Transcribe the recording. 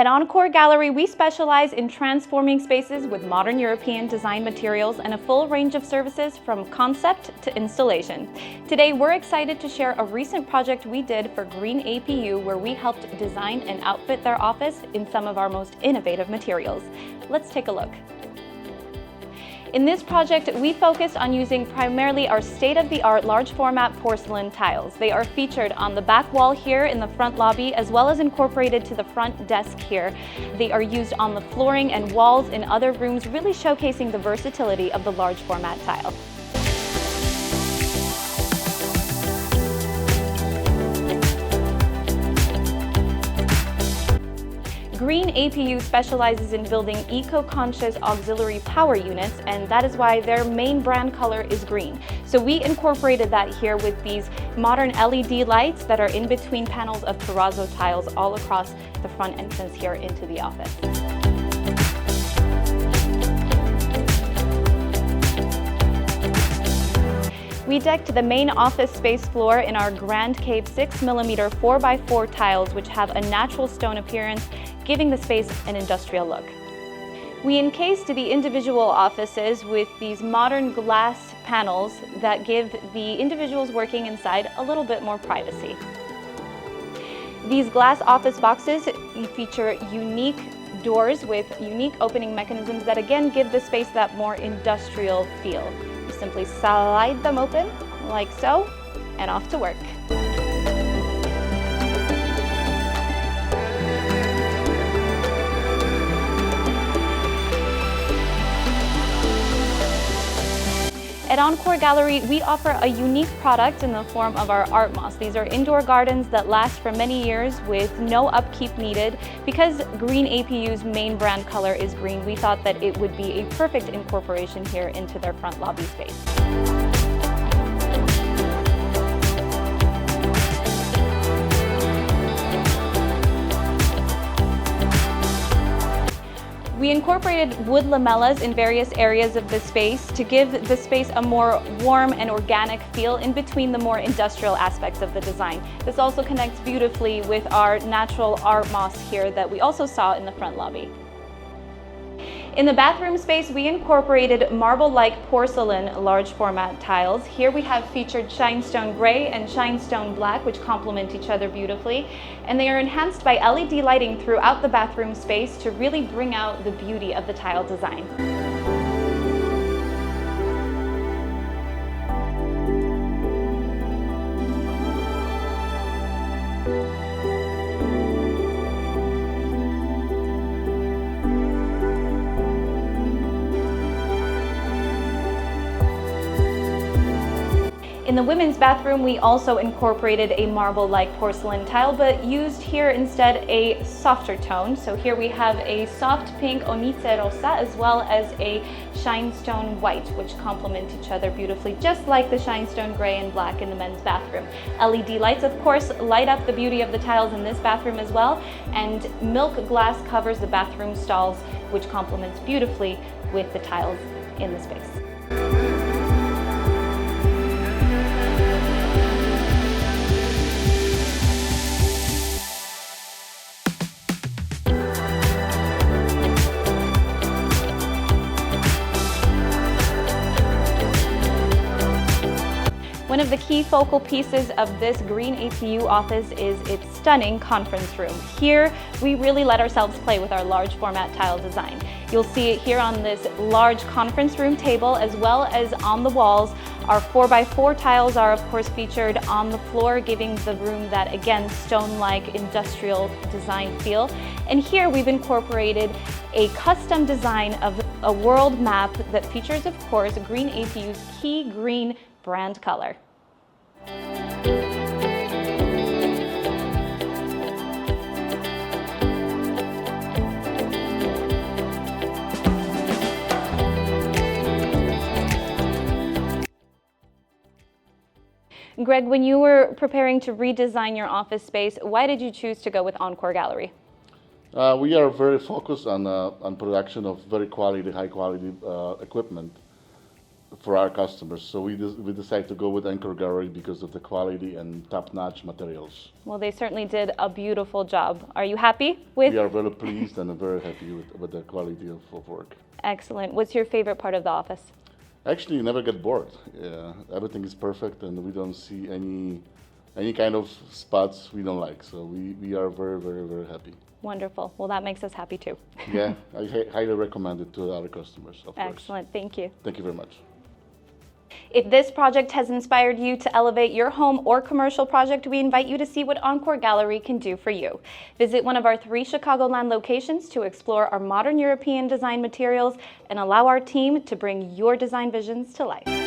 At Encore Gallery, we specialize in transforming spaces with modern European design materials and a full range of services from concept to installation. Today, we're excited to share a recent project we did for Green APU, where we helped design and outfit their office in some of our most innovative materials. Let's take a look. In this project, we focused on using primarily our state-of-the-art large format porcelain tiles. They are featured on the back wall here in the front lobby, as well as incorporated to the front desk here. They are used on the flooring and walls in other rooms, really showcasing the versatility of the large format tile. Green APU specializes in building eco-conscious auxiliary power units, and that is why their main brand color is green. So we incorporated that here with these modern LED lights that are in between panels of terrazzo tiles all across the front entrance here into the office. We decked the main office space floor in our Grand Cave 6mm 4x4 tiles, which have a natural stone appearance, giving the space an industrial look. We encased the individual offices with these modern glass panels that give the individuals working inside a little bit more privacy. These glass office boxes feature unique doors with unique opening mechanisms that again give the space that more industrial feel. You simply slide them open like so, and off to work. At Encore Gallery, we offer a unique product in the form of our art moss. These are indoor gardens that last for many years with no upkeep needed. Because Green APU's main brand color is green, we thought that it would be a perfect incorporation here into their front lobby space. We incorporated wood lamellas in various areas of the space to give the space a more warm and organic feel in between the more industrial aspects of the design. This also connects beautifully with our natural art moss here that we also saw in the front lobby. In the bathroom space, we incorporated marble-like porcelain large format tiles. Here we have featured shinestone gray and shinestone black, which complement each other beautifully. And they are enhanced by LED lighting throughout the bathroom space to really bring out the beauty of the tile design. In the women's bathroom, we also incorporated a marble-like porcelain tile, but used here instead a softer tone. So here we have a soft pink onice rosa as well as a shinestone white, which complement each other beautifully, just like the shinestone gray and black in the men's bathroom. LED lights, of course, light up the beauty of the tiles in this bathroom as well, and milk glass covers the bathroom stalls, which complements beautifully with the tiles in the space. One of the key focal pieces of this Green APU office is its stunning conference room. Here, we really let ourselves play with our large format tile design. You'll see it here on this large conference room table, as well as on the walls. Our 4x4 tiles are of course featured on the floor, giving the room that, again, stone-like industrial design feel. And here we've incorporated a custom design of a world map that features, of course, Green APU's key green brand color. Greg, when you were preparing to redesign your office space, why did you choose to go with Encore Gallery? We are very focused on production of very quality, high quality equipment for our customers. So we decided to go with Encore Gallery because of the quality and top-notch materials. Well, they certainly did a beautiful job. Are you happy with? We are very pleased and very happy with the quality of work. Excellent. What's your favorite part of the office? Actually, you never get bored. Everything is perfect, and we don't see any kind of spots we don't like. So we are very, very, very happy. Wonderful. Well, that makes us happy too. Yeah, I highly recommend it to our customers, of course. Excellent. Thank you. Thank you very much. If this project has inspired you to elevate your home or commercial project, we invite you to see what Encore Gallery can do for you. Visit one of our 3 Chicagoland locations to explore our modern European design materials and allow our team to bring your design visions to life.